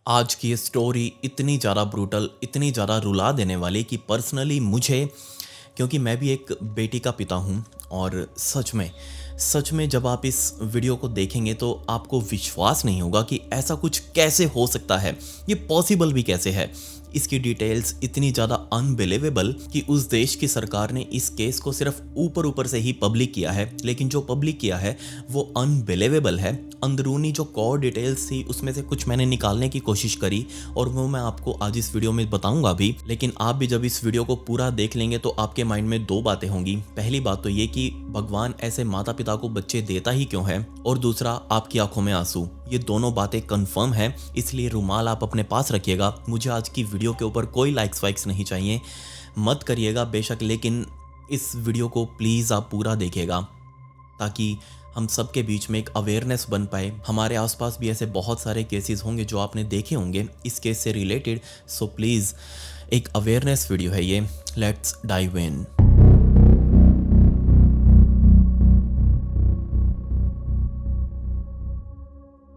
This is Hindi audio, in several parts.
आज की ये स्टोरी इतनी ज़्यादा ब्रूटल, इतनी ज़्यादा रुला देने वाली कि पर्सनली मुझे, क्योंकि मैं भी एक बेटी का पिता हूँ और सच में जब आप इस वीडियो को देखेंगे तो आपको विश्वास नहीं होगा कि ऐसा कुछ कैसे हो सकता है, ये पॉसिबल भी कैसे है। इसकी डिटेल्स इतनी ज़्यादा अनबिलीवेबल कि उस देश की सरकार ने इस केस को सिर्फ ऊपर ऊपर से ही पब्लिक किया है, लेकिन जो पब्लिक किया है वो अनबिलीवेबल है। अंदरूनी जो कोर डिटेल्स थी उसमें से कुछ मैंने निकालने की कोशिश करी और वो मैं आपको आज इस वीडियो में बताऊंगा भी। लेकिन आप भी जब इस वीडियो को पूरा देख लेंगे तो आपके माइंड में दो बातें होंगी। पहली बात तो ये कि भगवान ऐसे माता पिता को बच्चे देता ही क्यों है, और दूसरा आपकी आंखों में आंसू। ये दोनों बातें कंफर्म है, इसलिए रुमाल आप अपने पास रखिएगा। मुझे आज की वीडियो के ऊपर कोई लाइक्स वाइक्स नहीं चाहिए, मत करिएगा बेशक, लेकिन इस वीडियो को प्लीज़ आप पूरा देखिएगा ताकि हम सब के बीच में एक अवेयरनेस बन पाए। हमारे आसपास भी ऐसे बहुत सारे केसेस होंगे जो आपने देखे होंगे इस केस से रिलेटेड। सो प्लीज़, एक अवेयरनेस वीडियो है ये। Let's dive in.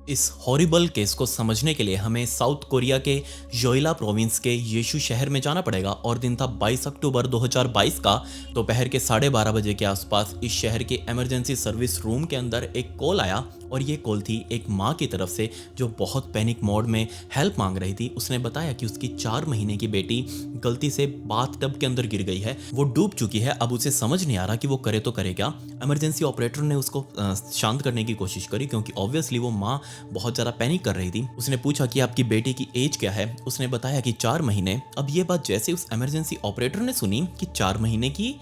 इस हॉरिबल केस को समझने के लिए हमें साउथ कोरिया के योइला प्रोविंस के येशु शहर में जाना पड़ेगा और दिन था 22 अक्टूबर 2022 का। दोपहर के 12:30 बजे के आसपास इस शहर के इमरजेंसी सर्विस रूम के अंदर एक कॉल आया और ये कॉल थी एक माँ की तरफ से जो बहुत पैनिक मोड में हेल्प मांग रही थी। उसने बताया कि उसकी 4 महीने की बेटी गलती से बाथटब के अंदर गिर गई है, वो डूब चुकी है। अब उसे समझ नहीं आ रहा कि वो करे तो करे क्या। इमरजेंसी ऑपरेटर ने उसको शांत करने की कोशिश करी क्योंकि ऑब्वियसली वो माँ बहुत ज़्यादा पैनिक कर रही थी। उसने पूछा कि आपकी बेटी की एज क्या है। उसने बताया कि 4 महीने। अब ये बात जैसे उस इमरजेंसी ऑपरेटर ने सुनी कि 4 महीने की,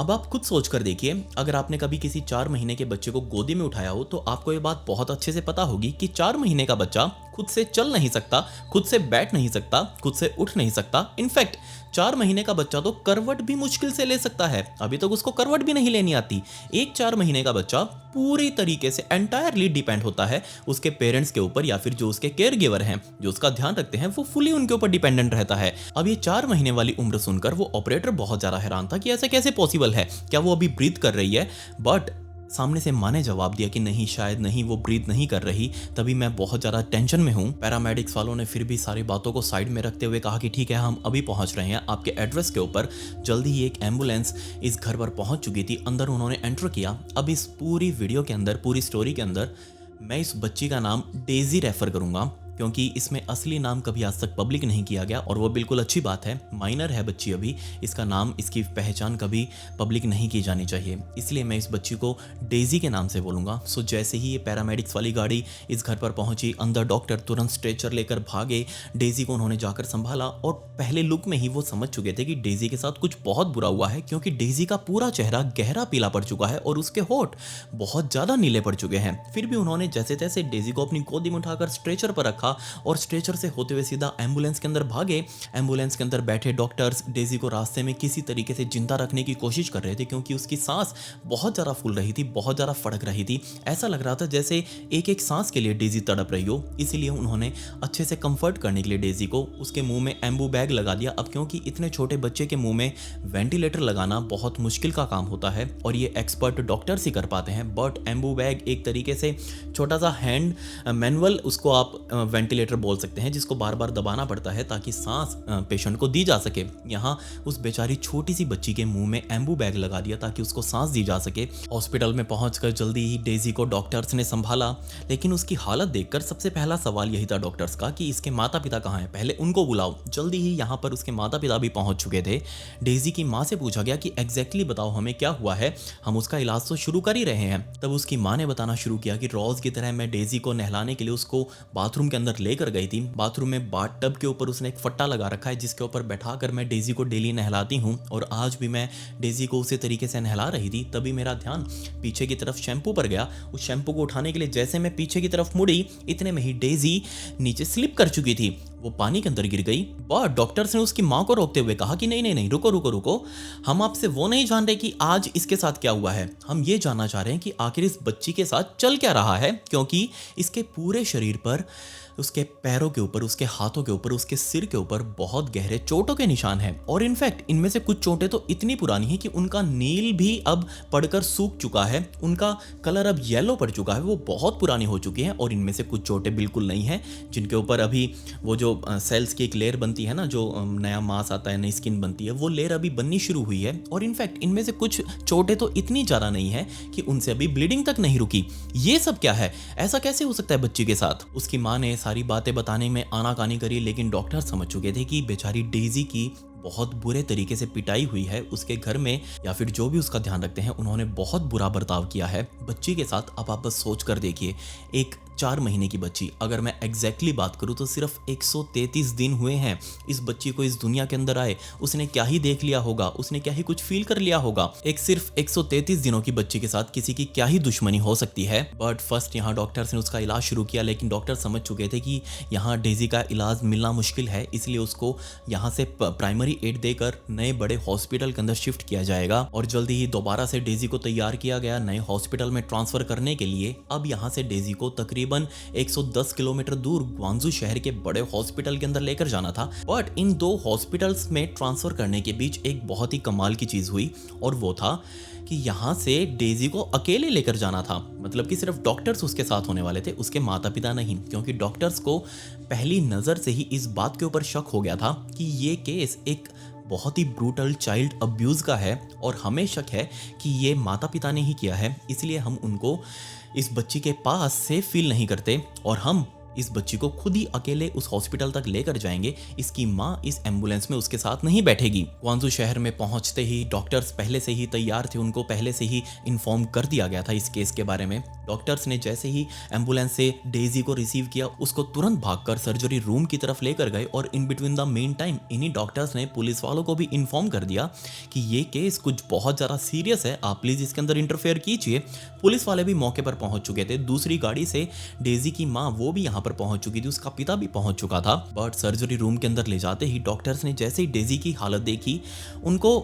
अब आप खुद सोच कर देखिए, अगर आपने कभी किसी 4 महीने के बच्चे को गोदी में उठाया हो तो आपको ये बात बहुत अच्छे से पता होगी कि 4 महीने का बच्चा खुद से चल नहीं सकता, खुद से बैठ नहीं सकता, खुद से उठ नहीं सकता। इनफैक्ट 4 महीने का बच्चा तो करवट भी मुश्किल से ले सकता है। अभी तक उसको करवट भी नहीं लेनी आती। एक 4 महीने का बच्चा पूरी तरीके से एंटायरली डिपेंड होता है उसके पेरेंट्स के ऊपर, या फिर जो उसके केयर गिवर हैं, जो उसका ध्यान रखते हैं, वो फुली उनके ऊपर डिपेंडेंट रहता है। अब ये 4 महीने वाली उम्र सुनकर वो ऑपरेटर बहुत ज़्यादा हैरान था कि ऐसे कैसे पॉसिबल है, क्या वो अभी ब्रीथ कर रही है। बट सामने से माँ ने जवाब दिया कि नहीं, शायद नहीं, वो ब्रीथ नहीं कर रही। तभी मैं बहुत ज़्यादा टेंशन में हूँ। पैरामेडिक्स वालों ने फिर भी सारी बातों को साइड में रखते हुए कहा कि ठीक है, हम अभी पहुँच रहे हैं आपके एड्रेस के ऊपर। जल्दी ही एक एम्बुलेंस इस घर पर पहुँच चुकी थी। अंदर उन्होंने एंटर किया। अब इस पूरी वीडियो के अंदर, पूरी स्टोरी के अंदर मैं इस बच्ची का नाम डेजी रेफर करूँगा क्योंकि इसमें असली नाम कभी आज तक पब्लिक नहीं किया गया, और वो बिल्कुल अच्छी बात है। माइनर है बच्ची अभी, इसका नाम, इसकी पहचान कभी पब्लिक नहीं की जानी चाहिए, इसलिए मैं इस बच्ची को डेजी के नाम से बोलूँगा। सो जैसे ही ये पैरामेडिक्स वाली गाड़ी इस घर पर पहुंची, अंदर डॉक्टर तुरंत स्ट्रेचर लेकर भागे। डेजी को उन्होंने जाकर संभाला और पहले लुक में ही वो समझ चुके थे कि डेजी के साथ कुछ बहुत बुरा हुआ है, क्योंकि डेजी का पूरा चेहरा गहरा पीला पड़ चुका है और उसके होठ बहुत ज़्यादा नीले पड़ चुके हैं। फिर भी उन्होंने जैसे तैसे डेजी को अपनी गोदी में उठाकर स्ट्रेचर पर रखा और स्ट्रेचर से होते हुए सीधा एम्बुलेंस के अंदर भागे। एम्बुलेंस के अंदर बैठे डॉक्टर्स डेजी को रास्ते में किसी तरीके से जिंदा रखने की कोशिश कर रहे थे, क्योंकि उसकी सांस बहुत ज़्यादा फूल रही थी, बहुत ज़्यादा फड़क रही थी। ऐसा लग रहा था जैसे एक एक सांस के लिए डेजी तड़प रही हो। इसीलिए उन्होंने अच्छे से कंफर्ट करने के लिए डेजी को उसके मुंह में एम्बू बैग लगा दिया। अब क्योंकि इतने छोटे बच्चे के मुंह में वेंटिलेटर लगाना बहुत मुश्किल का काम होता है और ये एक्सपर्ट डॉक्टर्स ही कर पाते हैं, बट एम्बू बैग एक तरीके से छोटा सा हैंड मैनुअल, उसको आप वेंटिलेटर बोल सकते हैं, जिसको बार बार दबाना पड़ता है ताकि सांस पेशेंट को दी जा सके। यहाँ उस बेचारी छोटी सी बच्ची के मुंह में एम्बू बैग लगा दिया ताकि उसको सांस दी जा सके। हॉस्पिटल में पहुंचकर जल्दी ही डेजी को डॉक्टर्स ने संभाला, लेकिन उसकी हालत देखकर सबसे पहला सवाल यही था डॉक्टर्स का कि इसके माता पिता कहाँ हैं, पहले उनको बुलाओ। जल्दी ही यहाँ पर उसके माता पिता भी पहुंच चुके थे। डेजी की माँ से पूछा गया कि एग्जैक्टली बताओ हमें क्या हुआ है, हम उसका इलाज तो शुरू कर ही रहे हैं। तब उसकी माँ ने बताना शुरू किया कि रोज की तरह मैं डेजी को नहलाने के लिए उसको बाथरूम के अंदर लेकर गई थी। बाथरूम में बाथटब के ऊपर उसने एक फट्टा लगा रखा है जिसके ऊपर बैठाकर मैं डेजी को डेली नहलाती हूँ, और आज भी मैं डेजी को उसी तरीके से नहला रही थी। तभी मेरा ध्यान पीछे की तरफ शैम्पू पर गया। उस शैम्पू को उठाने के लिए जैसे मैं पीछे की तरफ मुड़ी, इतने में ही डेजी नीचे स्लिप कर चुकी थी, वो पानी के अंदर गिर गई। और डॉक्टर्स ने उसकी माँ को रोकते हुए कहा कि नहीं नहीं नहीं, रुको रुको रुको, हम आपसे वो नहीं जान रहे कि आज इसके साथ क्या हुआ है, हम ये जानना चाह रहे हैं कि आखिर इस बच्ची के साथ चल क्या रहा है, क्योंकि इसके पूरे शरीर पर उसके पैरों के ऊपर, उसके हाथों के ऊपर, उसके सिर के ऊपर बहुत गहरे चोटों के निशान हैं। और इनफैक्ट इनमें से कुछ चोटें तो इतनी पुरानी हैं कि उनका नील भी अब पड़कर सूख चुका है, उनका कलर अब येलो पड़ चुका है, वो बहुत पुरानी हो चुकी हैं। और इनमें से कुछ चोटें बिल्कुल नहीं हैं, जिनके ऊपर अभी वो जो सेल्स की एक लेयर बनती है ना, जो नया मांस आता है, नई स्किन बनती है, वो लेयर अभी बननी शुरू हुई है। और इनफैक्ट इनमें से कुछ चोटें तो इतनी ज़्यादा नहीं है कि उनसे अभी ब्लीडिंग तक नहीं रुकी। ये सब क्या है? ऐसा कैसे हो सकता है बच्ची के साथ? उसकी माँ ने सारी बातें बताने में आनाकानी करी, लेकिन डॉक्टर समझ चुके थे कि बेचारी डेजी की बहुत बुरे तरीके से पिटाई हुई है। उसके घर में या फिर जो भी उसका ध्यान रखते हैं, उन्होंने बहुत बुरा बर्ताव किया है बच्ची के साथ। अब आप बस सोच कर देखिए, एक 4 महीने की बच्ची, अगर मैं एग्जैक्टली बात करूं तो सिर्फ 133 दिन हुए हैं इस बच्ची को इस दुनिया के अंदर आए। उसने क्या ही देख लिया होगा, उसने क्या ही कुछ फील कर लिया होगा। एक सिर्फ 133 दिनों की बच्ची के साथ किसी की क्या ही दुश्मनी हो सकती है। बट फर्स्ट यहाँ डॉक्टर्स ने उसका इलाज शुरू किया, लेकिन डॉक्टर समझ चुके थे कि यहाँ डेजी का इलाज मिलना मुश्किल है, इसलिए उसको यहाँ से प्राइमरी एड देकर नए बड़े हॉस्पिटल के अंदर शिफ्ट किया जाएगा। और जल्दी ही दोबारा से डेजी को तैयार किया गया नए हॉस्पिटल में ट्रांसफर करने के लिए। अब यहाँ से डेजी को तकरीबन 110 किलोमीटर दूर ग्वांजू शहर के बड़े हॉस्पिटल के अंदर लेकर जाना था। बट इन 2 हॉस्पिटल्स में ट्रांसफर करने के बीच एक बहुत ही कमाल की चीज हुई, और वो था कि यहाँ से डेजी को अकेले लेकर जाना था। मतलब कि सिर्फ डॉक्टर्स उसके साथ होने वाले थे, उसके माता पिता नहीं, क्योंकि डॉक्टर्स को पहली नजर से ही इस बात के ऊपर शक हो गया था कि ये केस एक बहुत ही ब्रूटल चाइल्ड अब्यूज का है, और हमें शक है कि ये माता पिता ने ही किया है। इसलिए हम उनको इस बच्ची के पास सेफ फील नहीं करते, और हम इस बच्ची को खुद ही अकेले उस हॉस्पिटल तक लेकर जाएंगे। इसकी माँ इस एम्बुलेंस में उसके साथ नहीं बैठेगी। ग्वांजू शहर में पहुंचते ही डॉक्टर्स पहले से ही तैयार थे, उनको पहले से ही इन्फॉर्म कर दिया गया था इस केस के बारे में। डॉक्टर्स ने जैसे ही एम्बुलेंस से डेजी को रिसीव किया, उसको तुरंत भागकर सर्जरी रूम की तरफ लेकर गए। और in between the main time इन्हीं डॉक्टर्स ने पुलिस वालों को भी इन्फॉर्म कर दिया कि ये केस कुछ बहुत ज़्यादा सीरियस है, आप प्लीज़ इसके अंदर इंटरफेयर कीजिए। पुलिस वाले भी मौके पर पहुंच चुके थे। दूसरी गाड़ी से डेजी की माँ वो भी यहाँ पर पहुंच चुकी थी, उसका पिता भी पहुंच चुका था। बट सर्जरी रूम के अंदर ले जाते ही डॉक्टर्स ने जैसे ही डेजी की हालत देखी, उनको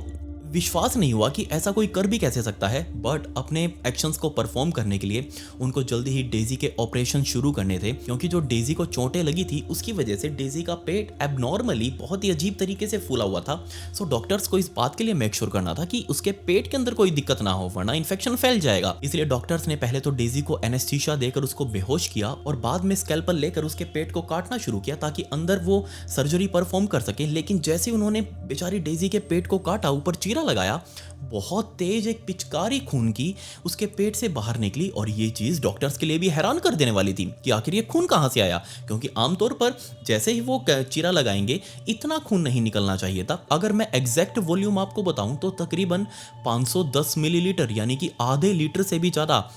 विश्वास नहीं हुआ कि ऐसा कोई कर भी कैसे सकता है। बट अपने एक्शंस को परफॉर्म करने के लिए उनको जल्दी ही डेजी के ऑपरेशन शुरू करने थे, क्योंकि जो डेजी को चोटें लगी थी उसकी वजह से डेजी का पेट एबनॉर्मली बहुत ही अजीब तरीके से फूला हुआ था। सो डॉक्टर्स को इस बात के लिए मेक श्योर करना था कि उसके पेट के अंदर कोई दिक्कत ना हो, वरना इन्फेक्शन फैल जाएगा। इसलिए डॉक्टर्स ने पहले तो डेजी को एनेस्थीसिया देकर उसको बेहोश किया, और बाद में स्कैल्पल लेकर उसके पेट को काटना शुरू किया ताकि अंदर वो सर्जरी परफॉर्म कर सके। लेकिन जैसे उन्होंने बेचारी डेजी के पेट को काटा, ऊपर चीरा लगाया, बहुत तेज एक पिचकारी खून की उसके पेट से बाहर निकली। और ये चीज डॉक्टर्स के लिए भी हैरान कर देने वाली थी कि आखिर ये खून कहां से आया, क्योंकि आमतौर पर जैसे ही वो चीरा लगाएंगे इतना खून नहीं निकलना चाहिए था। अगर मैं एग्जैक्ट वॉल्यूम आपको बताऊं तो तकरीबन 510 मिलीलीटर, यानी कि आधे लीटर से भी ज्यादा।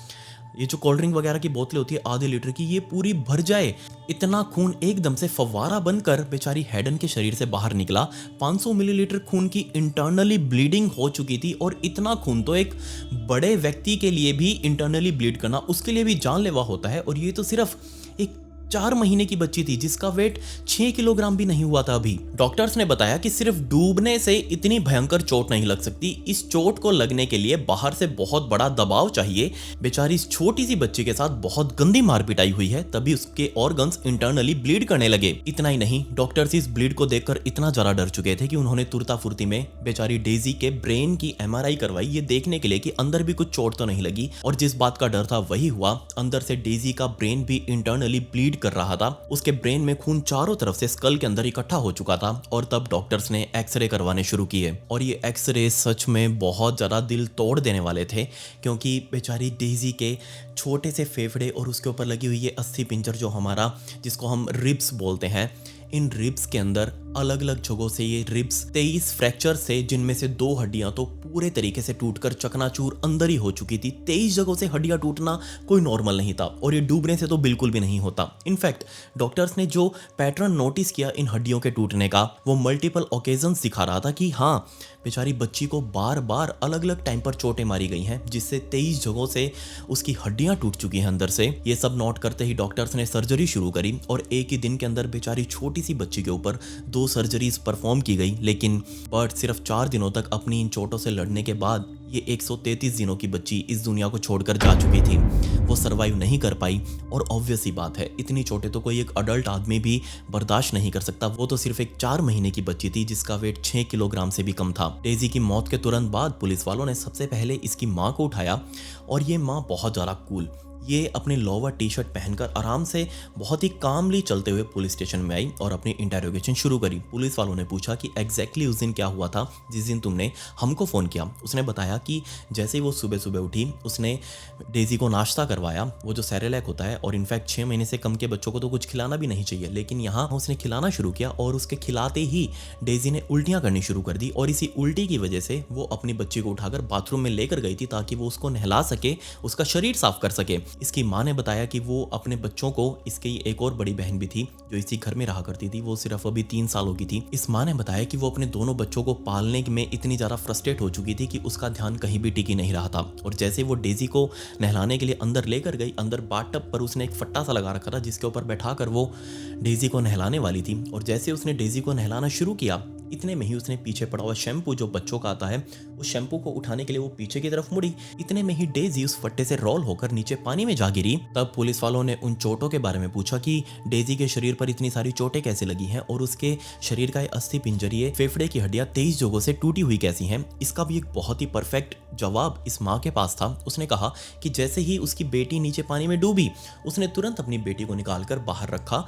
ये जो कोल्ड ड्रिंक वगैरह की बोतलें होती है आधे लीटर की, ये पूरी भर जाए, इतना खून एकदम से फव्वारा बनकर बेचारी हेडन के शरीर से बाहर निकला। 500 मिलीलीटर खून की इंटरनली ब्लीडिंग हो चुकी थी, और इतना खून तो एक बड़े व्यक्ति के लिए भी इंटरनली ब्लीड करना उसके लिए भी जानलेवा होता है। और ये तो सिर्फ एक 4 महीने की बच्ची थी जिसका वेट 6 किलोग्राम भी नहीं हुआ था अभी। डॉक्टर्स ने बताया कि सिर्फ डूबने से इतनी भयंकर चोट नहीं लग सकती, इस चोट को लगने के लिए बाहर से बहुत बड़ा दबाव चाहिए। बेचारी इस छोटी सी बच्ची के साथ बहुत गंदी मार पिटाई हुई है, तभी उसके ऑर्गन्स इंटरनली ब्लीड करने लगे। इतना ही नहीं, डॉक्टर्स इस ब्लीड को देखकर इतना ज्यादा डर चुके थे कि उन्होंने तुरता फुर्ती में बेचारी डेजी के ब्रेन की MRI करवाई, ये देखने के लिए कि अंदर भी कुछ चोट तो नहीं लगी। और जिस बात का डर था वही हुआ, अंदर से डेजी का ब्रेन भी इंटरनली ब्लीड कर रहा था। उसके ब्रेन में खून चारों तरफ से स्कल के अंदर इकट्ठा हो चुका था। और तब डॉक्टर्स ने एक्सरे करवाने शुरू किए, और ये एक्सरे सच में बहुत ज्यादा दिल तोड़ देने वाले थे, क्योंकि बेचारी डेजी के छोटे से फेफड़े और उसके ऊपर लगी हुई ये अस्थि पिंजर जो हमारा, जिसको हम रिब्स बोलते हैं, इन रिब्स के अंदर अलग अलग जगहों से ये रिब्स 23 फ्रैक्चर से, जिनमें से 2 हड्डियां तो पूरे तरीके से टूटकर चकनाचूर अंदर ही हो चुकी थी। 23 जगहों से हड्डियां टूटना कोई नॉर्मल नहीं था, और ये डूबने से तो बिल्कुल भी नहीं होता। इनफैक्ट डॉक्टर्स ने जो पैटर्न नोटिस किया इन हड्डियों के टूटने का, वो मल्टीपल ओकेजन्स दिखा रहा था कि हाँ, बेचारी बच्ची को बार बार अलग अलग टाइम पर चोटें मारी गई हैं, जिससे 23 जगहों से उसकी हड्डियां टूट चुकी हैं अंदर से। ये सब नोट करते ही डॉक्टर्स ने सर्जरी शुरू करी, और एक ही दिन के अंदर बेचारी छोटी सी बच्ची के ऊपर 2 सर्जरीज परफॉर्म की गई, लेकिन बट सिर्फ 4 दिनों तक अपनी इन चोटों से लड़ने के बाद ये 133 दिनों की बच्ची इस दुनिया को छोड़कर जा चुकी थी। वो सरवाइव नहीं कर पाई और ऑब्वियस ही बात है, इतनी चोटें तो कोई एक अडल्ट आदमी भी बर्दाश्त नहीं कर सकता। वो तो सिर्फ एक 4 महीने की बच्ची थी जिसका वेट 6 किलोग्राम से भी कम था। डेजी की मौत के तुरंत बाद पुलिस वालों ने सबसे पहले इसकी माँ को उठाया और ये माँ बहुत ज़्यादा कूल, ये अपने लोवर टी शर्ट पहनकर आराम से बहुत ही कामली चलते हुए पुलिस स्टेशन में आई और अपनी इंटेरोगेशन शुरू करी। पुलिस वालों ने पूछा कि एग्जैक्टली उस दिन क्या हुआ था जिस दिन तुमने हमको फ़ोन किया। उसने बताया कि जैसे ही वो सुबह सुबह उठी उसने डेजी को नाश्ता करवाया, वो जो सेरेलैक होता है, और इनफैक्ट 6 महीने से कम के बच्चों को तो कुछ खिलाना भी नहीं चाहिए, लेकिन यहाँ उसने खिलाना शुरू किया और उसके खिलाते ही डेजी ने उल्टियाँ करनी शुरू कर दी और इसी उल्टी की वजह से वो अपनी बच्ची को उठाकर बाथरूम में लेकर गई थी ताकि वो उसको नहला सके, उसका शरीर साफ कर सके। इसकी माँ ने बताया कि वो अपने बच्चों को, इसकी एक और बड़ी बहन भी थी जो इसी घर में रहा करती थी, वो सिर्फ अभी 3 सालों की थी। इस माँ ने बताया कि वो अपने दोनों बच्चों को पालने में इतनी ज़्यादा फ्रस्ट्रेट हो चुकी थी कि उसका ध्यान कहीं भी टिकी नहीं रहा था। और जैसे वो डेजी को नहलाने के लिए अंदर लेकर गई, अंदर बाथटब पर उसने एक फट्टा सा लगा रखा था जिसके ऊपर बैठाकर वो डेजी को नहलाने वाली थी। और जैसे उसने डेजी को नहलाना शुरू किया, इतने में ही उसने पीछे पड़ा हुआ शैम्पू जो बच्चों का आता है, उस शैम्पू को उठाने के लिए वो पीछे की तरफ मुड़ी। इतने में ही डेजी उस फट्टे से रोल होकर नीचे पानी में जा गिरी। तब पुलिस वालों ने उन चोटों के बारे में पूछा कि डेजी के शरीर पर इतनी सारी चोटें कैसे लगी हैं और उसके शरीर का अस्थि पिंजरी, फेफड़े की हड्डियां 23 जगहों से टूटी हुई कैसी हैं। इसका भी एक बहुत ही परफेक्ट जवाब इस माँ के पास था। उसने कहा कि जैसे ही उसकी बेटी नीचे पानी में डूबी, उसने तुरंत अपनी बेटी को निकालकर बाहर रखा।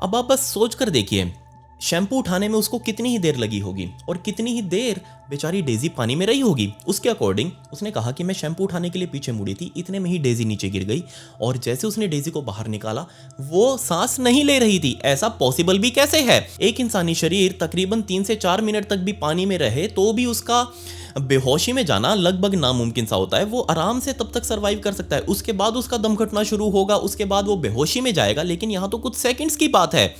अब आप बस सोच कर देखिए, शैम्पू उठाने में उसको कितनी ही देर लगी होगी और कितनी ही देर बेचारी डेजी पानी में रही होगी। उसके अकॉर्डिंग उसने कहा कि मैं शैम्पू उठाने के लिए पीछे मुड़ी थी, इतने में ही डेजी नीचे गिर गई और जैसे उसने डेजी को बाहर निकाला, वो सांस नहीं ले रही थी। ऐसा पॉसिबल भी कैसे है? एक इंसानी शरीर तकरीबन 3 से 4 मिनट तक भी पानी में रहे तो भी उसका बेहोशी में जाना लगभग नामुमकिन सा होता है। वो आराम से तब तक सर्वाइव कर सकता है, उसके बाद उसका दम घुटना शुरू होगा, उसके बाद वो बेहोशी में जाएगा। लेकिन यहाँ तो कुछ सेकंड्स की बात है,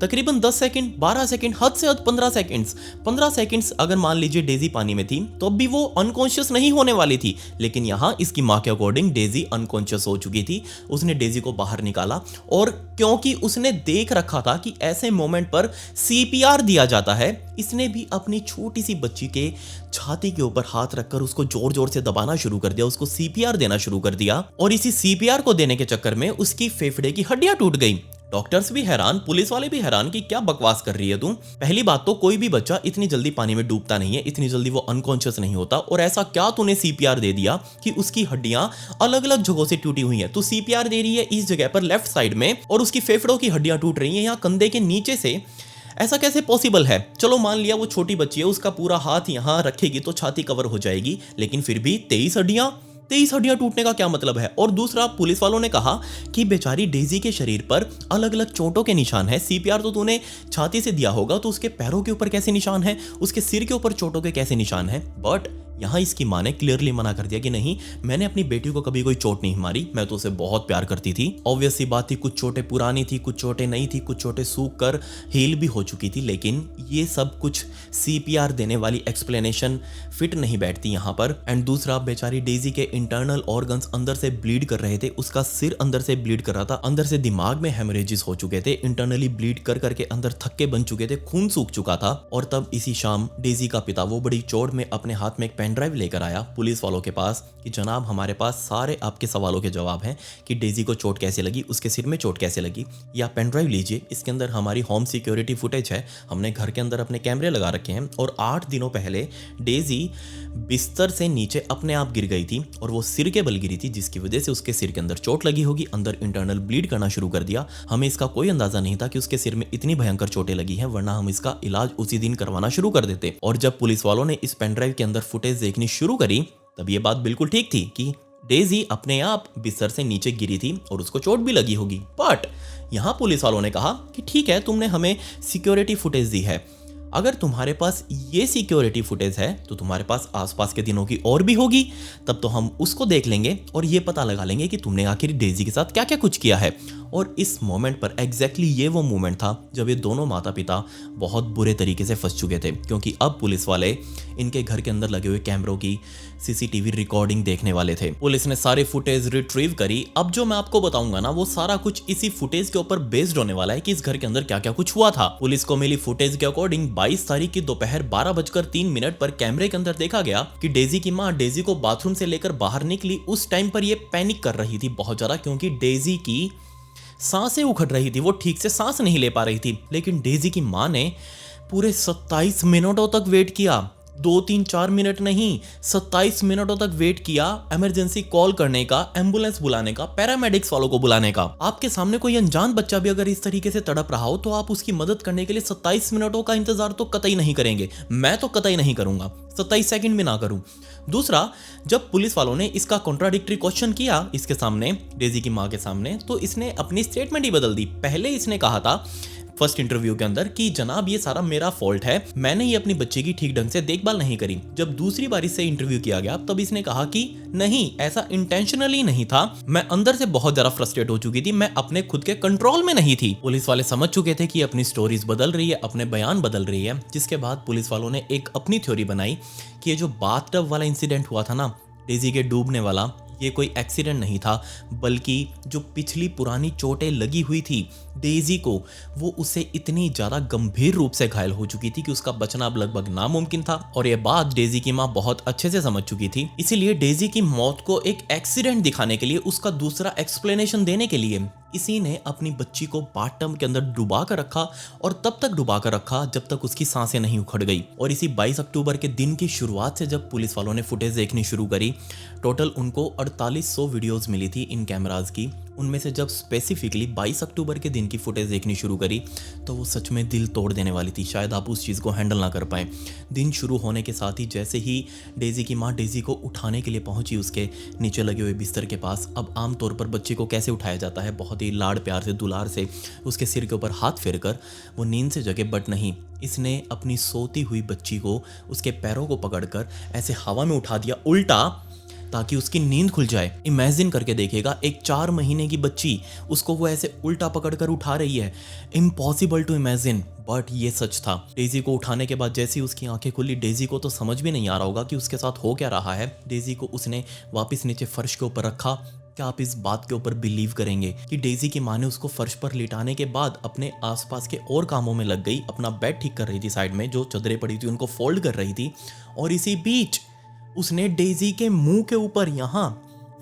तकरीबन 10 सेकंड, 12 सेकंड, हद से हद 15 सेकंड्स। 15 सेकंड्स अगर मान लीजिए डेजी पानी में थी तो अब भी वो अनकॉन्शियस नहीं होने वाली थी, लेकिन यहाँ इसकी माँ के अकॉर्डिंग डेजी अनकॉन्शियस हो चुकी थी। उसने डेजी को बाहर निकाला और क्योंकि उसने देख रखा था कि ऐसे मोमेंट पर सीपीआर दिया जाता है, इसने भी अपनी छोटी सी बच्ची के छाती के ऊपर हाथ रखकर उसको जोर जोर से दबाना शुरू कर दिया, उसको सीपीआर देना शुरू कर दिया और इसी सीपीआर को देने के चक्कर में उसकी फेफड़े की हड्डियां टूट गई। डॉक्टर्स भी हैरान, पुलिस वाले भी हैरान कि क्या बकवास कर रही है तुम। पहली बात तो कोई भी बच्चा इतनी जल्दी पानी में डूबता नहीं है, इतनी जल्दी वो अनकॉन्शियस नहीं होता। और ऐसा क्या तूने सीपीआर दे दिया कि उसकी हड्डियां अलग अलग जगहों से टूटी हुई हैं। तू सीपीआर दे रही है इस जगह पर लेफ्ट साइड में और उसकी फेफड़ों की हड्डियां टूट रही हैं यहाँ कंधे के नीचे से। ऐसा कैसे पॉसिबल है? चलो मान लिया वो छोटी बच्ची है, उसका पूरा हाथ यहाँ रखेगी तो छाती कवर हो जाएगी, लेकिन फिर भी 23 हड्डियां टूटने का क्या मतलब है? और दूसरा, पुलिस वालों ने कहा कि बेचारी डेजी के शरीर पर अलग अलग चोटों के निशान हैं। सीपीआर तो तूने छाती से दिया होगा, तो उसके पैरों के ऊपर कैसे निशान है, उसके सिर के ऊपर चोटों के कैसे निशान है? बट यहाँ इसकी माँ ने क्लियरली मना कर दिया कि नहीं, मैंने अपनी बेटी को कभी कोई चोट नहीं मारी, मैं तो उसे बहुत प्यार करती थी। ऑब्वियस सी बात थी, कुछ चोटें पुरानी थी, कुछ चोटें नई थी, कुछ चोटें सूख कर हील भी हो चुकी थी, लेकिन ये सब कुछ सीपीआर देने वाली एक्सप्लेनेशन फिट नहीं बैठती यहाँ पर। एंड दूसरा, बेचारी डेजी के इंटरनल ऑर्गन्स अंदर से ब्लीड कर रहे थे, उसका सिर अंदर से ब्लीड कर रहा था, अंदर से दिमाग में हेमरेजेस हो चुके थे, इंटरनली ब्लीड कर करके अंदर थक्के बन चुके थे, खून सूख चुका था। और तब इसी शाम डेजी का पिता वो बड़ी चोट में अपने हाथ में एक पेन ड्राइव लेकर आया पुलिस वालों के पास कि जनाब, हमारे पास सारे आपके सवालों के जवाब हैं कि डेजी को चोट कैसे लगी, उसके सिर में चोट कैसे लगी। या पेन ड्राइव लीजिए, इसके अंदर हमारी होम सिक्योरिटी फुटेज है, हमने घर के अंदर अपने कैमरे लगा रखे हैं और 8 दिनों पहले डेजी बिस्तर से नीचे अपने आप गिर गई थी और वो सिर के बल गिरी थी, जिसकी वजह से उसके सिर के अंदर चोट लगी होगी, अंदर इंटरनल ब्लीड करना शुरू कर दिया। हमें इसका कोई अंदाजा नहीं था कि उसके सिर में इतनी भयंकर चोटें लगी हैं, वरना हम इसका इलाज उसी दिन करवाना शुरू कर देते। और जब पुलिस वालों ने इस पेन ड्राइव के अंदर फुटेज देखनी शुरू करी, तब ये बात बिल्कुल ठीक थी कि डेजी अपने आप बिस्तर से नीचे गिरी थी और उसको चोट भी लगी होगी। बट यहां पुलिस वालों ने कहा कि ठीक है, तुमने हमें सिक्योरिटी फुटेज दी है, अगर तुम्हारे पास ये सिक्योरिटी फुटेज है तो तुम्हारे पास आसपास के दिनों की और भी होगी, तब तो हम उसको देख लेंगे और ये पता लगा लेंगे कि तुमने आखिर डेजी के साथ क्या क्या कुछ किया है। और इस मोमेंट पर एग्जैक्टली ये वो मोमेंट था जब ये दोनों माता पिता बहुत बुरे तरीके से फंस चुके थे, क्योंकि अब पुलिस वाले इनके घर के अंदर लगे हुए कैमरों की सीसीटीवी रिकॉर्डिंग देखने वाले थे। पुलिस ने सारे फुटेज रिट्रीव करी। अब जो मैं आपको बताऊंगा ना, वो सारा कुछ इसी फुटेज के ऊपर बेस्ड होने वाला है कि इस घर के अंदर क्या क्या कुछ हुआ था। पुलिस को मिली फुटेज के अकॉर्डिंग 22 तारीख की दोपहर 12:03 पर कैमरे के अंदर देखा गया कि डेजी की माँ डेजी को बाथरूम से लेकर बाहर निकली। उस टाइम पर ये पैनिक कर रही थी बहुत ज्यादा, क्योंकि डेजी की सांसें उखड़ रही थी, वो ठीक से सांस नहीं ले पा रही थी। लेकिन डेजी की माँ ने पूरे 27 मिनटों तक वेट किया, 2-3-4 मिनट नहीं, 27 मिनटों तक वेट किया इमरजेंसी कॉल करने का, एम्बुलेंस बुलाने का, पैरामेडिक्स वालों को बुलाने का। आपके सामने कोई अनजान बच्चा भी अगर इस तरीके से तड़प रहा हो तो आप उसकी मदद करने के लिए 27 मिनटों का इंतजार तो कतई नहीं करेंगे। मैं तो कतई नहीं करूंगा, 27 सेकंड भी ना करूं। दूसरा, जब पुलिस वालों ने इसका कॉन्ट्राडिक्टरी क्वेश्चन किया इसके सामने, डेजी की मां के सामने, तो इसने अपनी स्टेटमेंट ही बदल दी। पहले इसने कहा था फर्स्ट इंटरव्यू के अंदर कि जनाब ये सारा मेरा फॉल्ट है, मैंने ही अपनी बच्ची की ठीक ढंग से देखभाल नहीं करी। जब दूसरी बार इससे इंटरव्यू किया गया तब इसने कहा कि नहीं, ऐसा इंटेंशनली नहीं था, मैं अंदर से बहुत ज्यादा फ्रस्ट्रेट हो चुकी थी, मैं अपने खुद के कंट्रोल में नहीं थी। पुलिस वाले समझ चुके थे कि अपनी स्टोरीज बदल रही है, अपने बयान बदल रही है, जिसके बाद पुलिस वालों ने एक अपनी थ्योरी बनाई कि ये जो बाथटब वाला इंसिडेंट हुआ था ना, डेजी के डूबने वाला, ये कोई एक्सीडेंट नहीं था, बल्कि जो पिछली पुरानी चोटें लगी हुई थी डेजी को, वो उससे इतनी ज्यादा गंभीर रूप से घायल हो चुकी थी कि उसका बचना अब लगभग नामुमकिन था। और ये बात डेजी की मां बहुत अच्छे से समझ चुकी थी। इसीलिए डेजी की मौत को एक एक्सीडेंट दिखाने के लिए, उसका दूसरा एक्सप्लेनेशन देने के लिए इसी ने अपनी बच्ची को बाथटब के अंदर डुबा कर रखा, और तब तक डुबा कर रखा जब तक उसकी सांसें नहीं उखड़ गई। और इसी 22 अक्टूबर के दिन की शुरुआत से जब पुलिस वालों ने फुटेज देखनी शुरू करी, टोटल उनको 4800 वीडियोस मिली थी इन कैमराज की। उनमें से जब स्पेसिफिकली 22 अक्टूबर के दिन की फुटेज देखनी शुरू करी तो वो सच में दिल तोड़ देने वाली थी। शायद आप उस चीज़ को हैंडल ना कर पाए। दिन शुरू होने के साथ ही जैसे ही डेजी की माँ डेजी को उठाने के लिए पहुंची उसके नीचे लगे हुए बिस्तर के पास, अब आमतौर पर बच्चे को कैसे उठाया जाता है, बहुत ही लाड़ प्यार से, दुलार से, उसके सिर के ऊपर हाथ फेर कर वो नींद से जगे। बट नहीं, इसने अपनी सोती हुई बच्ची को उसके पैरों को पकड़कर ऐसे हवा में उठा दिया उल्टा, ताकि उसकी नींद खुल जाए। इमेजिन करके देखिएगा, एक 4 महीने की बच्ची, उसको वो ऐसे उल्टा पकड़कर उठा रही है। इम्पॉसिबल टू इमेजिन, बट ये सच था। डेजी को उठाने के बाद जैसे ही उसकी आंखें खुली, डेजी को तो समझ भी नहीं आ रहा होगा कि उसके साथ हो क्या रहा है। डेजी को उसने वापस नीचे फर्श के ऊपर रखा। क्या आप इस बात के ऊपर बिलीव करेंगे कि डेजी की माँ ने उसको फर्श पर लिटाने के बाद अपने आसपास के और कामों में लग गई। अपना बेड ठीक कर रही थी, साइड में जो चादरें पड़ी थी उनको फोल्ड कर रही थी, और इसी बीच उसने डेजी के मुंह के ऊपर, यहाँ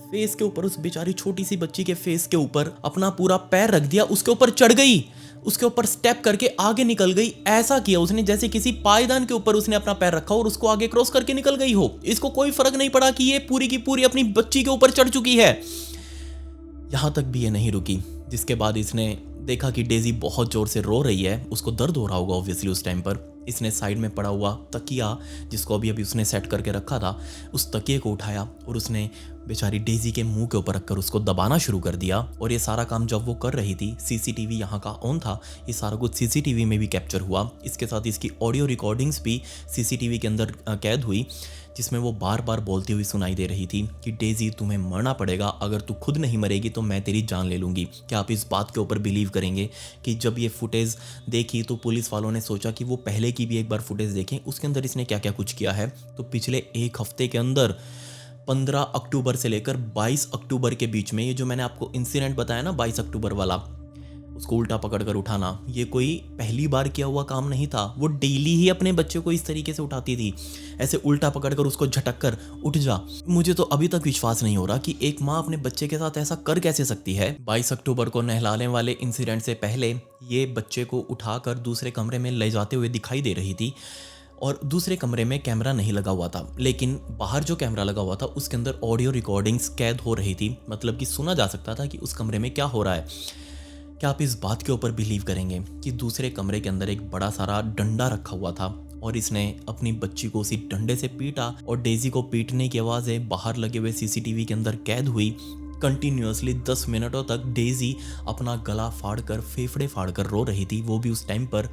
फेस के ऊपर, उस बेचारी छोटी सी बच्ची के फेस के ऊपर अपना पूरा पैर रख दिया, उसके ऊपर चढ़ गई, उसके ऊपर स्टेप करके आगे निकल गई। ऐसा किया उसने जैसे किसी पायदान के ऊपर उसने अपना पैर रखा और उसको आगे क्रॉस करके निकल गई हो। इसको कोई फर्क नहीं पड़ा कि ये पूरी की पूरी अपनी बच्ची के ऊपर चढ़ चुकी है। यहां तक भी ये नहीं रुकी, जिसके बाद इसने देखा कि डेजी बहुत जोर से रो रही है। उसको दर्द हो रहा होगा ऑब्वियसली उस टाइम पर। इसने साइड में पड़ा हुआ तकिया, जिसको अभी अभी उसने सेट करके रखा था, उस तकिए को उठाया और उसने बेचारी डेजी के मुंह के ऊपर रखकर उसको दबाना शुरू कर दिया। और ये सारा काम जब वो कर रही थी, सीसीटीवी यहाँ का ऑन था, ये सारा कुछ सीसीटीवी में भी कैप्चर हुआ। इसके साथ इसकी ऑडियो रिकॉर्डिंग्स भी सीसीटीवी के अंदर कैद हुई, जिसमें वो बार बार बोलती हुई सुनाई दे रही थी कि डेजी तुम्हें मरना पड़ेगा, अगर तू खुद नहीं मरेगी तो मैं तेरी जान ले लूँगी। क्या आप इस बात के ऊपर बिलीव करेंगे कि जब ये फुटेज देखी तो पुलिस वालों ने सोचा कि वो पहले की भी एक बार फुटेज देखें, उसके अंदर इसने क्या क्या कुछ किया है। तो पिछले एक हफ्ते के अंदर 15 अक्टूबर से लेकर 22 अक्टूबर के बीच में, ये जो मैंने आपको इंसिडेंट बताया ना 22 अक्टूबर वाला, उसको उल्टा पकड़कर उठाना, ये कोई पहली बार किया हुआ काम नहीं था। वो डेली ही अपने बच्चे को इस तरीके से उठाती थी, ऐसे उल्टा पकड़कर उसको झटक कर उठ जा। मुझे तो अभी तक विश्वास नहीं हो रहा कि एक माँ अपने बच्चे के साथ ऐसा कर कैसे सकती है। 22 अक्टूबर को नहलाने वाले इंसिडेंट से पहले ये बच्चे को उठाकर दूसरे कमरे में ले जाते हुए दिखाई दे रही थी, और दूसरे कमरे में कैमरा नहीं लगा हुआ था, लेकिन बाहर जो कैमरा लगा हुआ था उसके अंदर ऑडियो रिकॉर्डिंग्स कैद हो रही थी। मतलब कि सुना जा सकता था कि उस कमरे में क्या हो रहा है। क्या आप इस बात के ऊपर बिलीव करेंगे कि दूसरे कमरे के अंदर एक बड़ा सारा डंडा रखा हुआ था और इसने अपनी बच्ची को उसी डंडे से पीटा, और डेजी को पीटने की आवाज़ें बाहर लगे हुए सीसीटीवी के अंदर कैद हुई। कंटिन्यूअसली 10 मिनटों तक डेजी अपना गला फाड़कर, फेफड़े फाड़कर रो रही थी, वो भी उस टाइम पर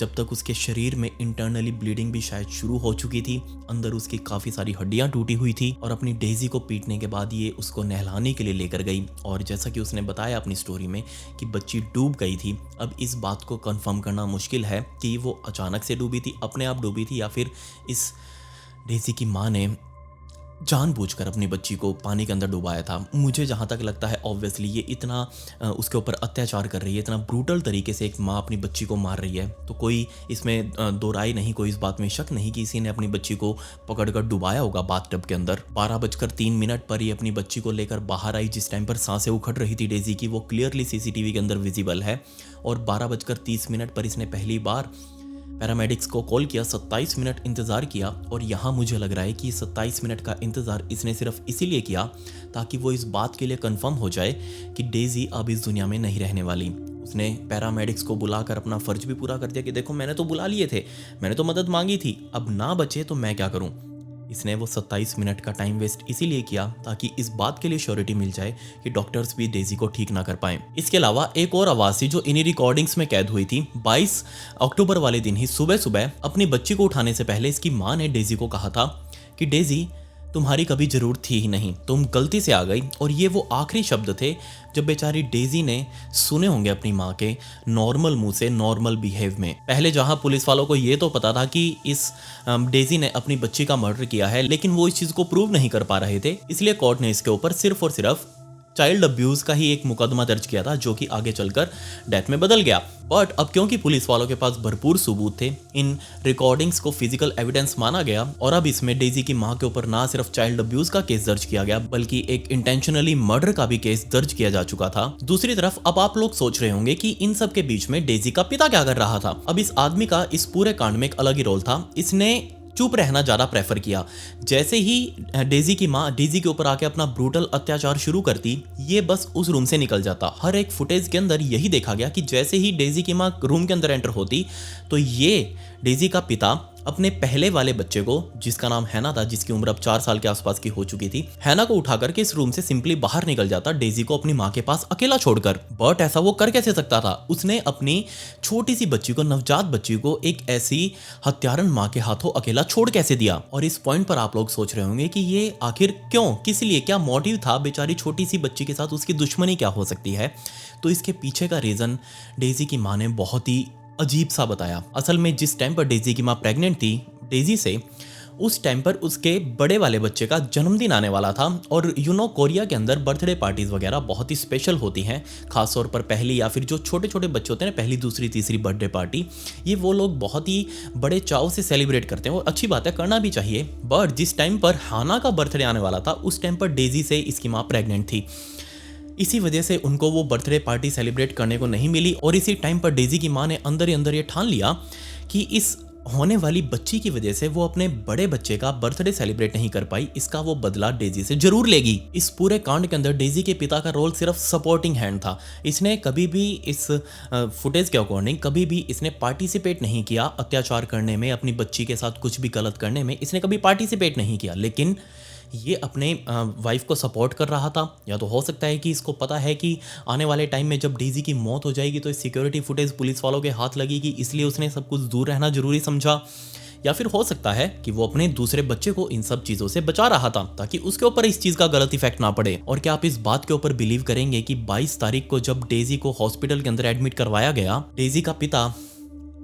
जब तक उसके शरीर में इंटरनली ब्लीडिंग भी शायद शुरू हो चुकी थी, अंदर उसकी काफ़ी सारी हड्डियां टूटी हुई थी। और अपनी डेजी को पीटने के बाद ये उसको नहलाने के लिए लेकर गई और जैसा कि उसने बताया अपनी स्टोरी में कि बच्ची डूब गई थी। अब इस बात को कंफर्म करना मुश्किल है कि वो अचानक से डूबी थी, अपने आप डूबी थी, या फिर इस डेजी की माँ ने जानबूझकर अपनी बच्ची को पानी के अंदर डुबाया था। मुझे जहाँ तक लगता है ऑब्वियसली ये इतना उसके ऊपर अत्याचार कर रही है, इतना ब्रूटल तरीके से एक माँ अपनी बच्ची को मार रही है, तो कोई इसमें दो राय नहीं, कोई इस बात में शक नहीं कि इसी ने अपनी बच्ची को पकड़कर डुबाया होगा बाथटब के अंदर। 12:03 पर ये अपनी बच्ची को लेकर बाहर आई, जिस टाइम पर सांसें उखड़ रही थी डेजी की, वो क्लियरली सीसीटीवी के अंदर विजिबल है। और 12:30 पर इसने पहली बार पैरामेडिक्स को कॉल किया, 27 मिनट इंतज़ार किया। और यहाँ मुझे लग रहा है कि 27 मिनट का इंतज़ार इसने सिर्फ इसीलिए किया ताकि वो इस बात के लिए कंफर्म हो जाए कि डेजी अब इस दुनिया में नहीं रहने वाली। उसने पैरामेडिक्स को बुलाकर अपना फ़र्ज भी पूरा कर दिया कि देखो मैंने तो बुला लिए थे, मैंने तो मदद मांगी थी, अब ना बचे तो मैं क्या करूँ। इसने वो 27 मिनट का टाइम वेस्ट इसीलिए किया ताकि इस बात के लिए श्योरिटी मिल जाए कि डॉक्टर्स भी डेजी को ठीक ना कर पाएं। इसके अलावा एक और आवाज़ थी जो इन्हीं रिकॉर्डिंग्स में कैद हुई थी। 22 अक्टूबर वाले दिन ही सुबह सुबह अपनी बच्ची को उठाने से पहले इसकी माँ ने डेजी को कहा था कि डेजी तुम्हारी कभी ज़रूरत थी ही नहीं, तुम गलती से आ गई। और ये वो आखिरी शब्द थे जब बेचारी डेजी ने सुने होंगे अपनी माँ के नॉर्मल मुंह से, नॉर्मल बिहेव में। पहले जहाँ पुलिस वालों को ये तो पता था कि इस डेजी ने अपनी बच्ची का मर्डर किया है, लेकिन वो इस चीज़ को प्रूव नहीं कर पा रहे थे, इसलिए कोर्ट ने इसके ऊपर सिर्फ और सिर्फ चाइल्ड अब्यूज़ का ही एक मुकदमा दर्ज किया था, जो कि आगे चलकर डेथ में बदल गया। बट अब क्योंकि पुलिस वालों के पास भरपूर सबूत थे, इन रिकॉर्डिंग्स को फिजिकल एविडेंस माना गया और अब इसमें डेजी की मां के ऊपर ना सिर्फ चाइल्ड अब्यूज़ का केस दर्ज किया गया बल्कि एक इंटेंशनली मर्डर का भी केस दर्ज किया जा चुका था। दूसरी तरफ अब आप लोग सोच रहे होंगे कि इन सब के बीच में डेजी का पिता क्या कर रहा था। अब इस आदमी का इस पूरे कांड में एक अलग ही रोल था। इसने चुप रहना ज़्यादा प्रेफर किया। जैसे ही डेजी की माँ डेजी के ऊपर आके अपना ब्रूटल अत्याचार शुरू करती, ये बस उस रूम से निकल जाता। हर एक फुटेज के अंदर यही देखा गया कि जैसे ही डेजी की माँ रूम के अंदर एंटर होती तो ये डेजी का पिता अपने पहले वाले बच्चे को, जिसका नाम हैना था, जिसकी उम्र अब 4 साल के आसपास की हो चुकी थी, हैना को उठा करके इस रूम से सिंपली बाहर निकल जाता, डेजी को अपनी माँ के पास अकेला छोड़कर। बट ऐसा वो कर कैसे सकता था? उसने अपनी छोटी सी बच्ची को, नवजात बच्ची को एक ऐसी हत्यारन माँ के हाथों अकेला छोड़ कैसे दिया? और इस पॉइंट पर आप लोग सोच रहे होंगे कि ये आखिर क्यों, किस लिए, क्या मोटिव था? बेचारी छोटी सी बच्ची के साथ उसकी दुश्मनी क्या हो सकती है? तो इसके पीछे का रीज़न डेजी की माँ ने बहुत ही अजीब सा बताया। असल में जिस टाइम पर डेजी की माँ प्रेग्नेंट थी डेजी से, उस टाइम पर उसके बड़े वाले बच्चे का जन्मदिन आने वाला था। और कोरिया के अंदर बर्थडे पार्टीज वगैरह बहुत ही स्पेशल होती हैं, खासतौर पर पहली या फिर जो छोटे छोटे बच्चे होते हैं, पहली दूसरी तीसरी बर्थडे पार्टी, ये वो लोग बहुत ही बड़े चाव से सेलिब्रेट करते हैं और अच्छी बात है, करना भी चाहिए। बट जिस टाइम पर हाना का बर्थडे आने वाला था उस टाइम पर डेजी से इसकी माँ प्रेग्नेंट थी। इसी वजह से उनको वो बर्थडे पार्टी सेलिब्रेट करने को नहीं मिली और इसी टाइम पर डेजी की माँ ने अंदर ही अंदर ये ठान लिया कि इस होने वाली बच्ची की वजह से वो अपने बड़े बच्चे का बर्थडे सेलिब्रेट नहीं कर पाई, इसका वो बदला डेजी से जरूर लेगी। इस पूरे कांड के अंदर डेजी के पिता का रोल सिर्फ सपोर्टिंग हैंड था। इसने कभी भी इस फुटेज के अकॉर्डिंग कभी भी इसने पार्टिसिपेट नहीं किया अत्याचार करने में, अपनी बच्ची के साथ कुछ भी गलत करने में इसने कभी पार्टिसिपेट नहीं किया। लेकिन ये अपने वाइफ को सपोर्ट कर रहा था, या तो हो सकता है कि इसको पता है कि आने वाले टाइम में जब डेजी की मौत हो जाएगी तो इस सिक्योरिटी फुटेज पुलिस वालों के हाथ लगेगी, इसलिए उसने सब कुछ दूर रहना जरूरी समझा। या फिर हो सकता है कि वो अपने दूसरे बच्चे को इन सब चीज़ों से बचा रहा था ताकि उसके ऊपर इस चीज़ का गलत इफेक्ट ना पड़े। और क्या आप इस बात के ऊपर बिलीव करेंगे कि 22 तारीख को जब डेजी को हॉस्पिटल के अंदर एडमिट करवाया गया, डेजी का पिता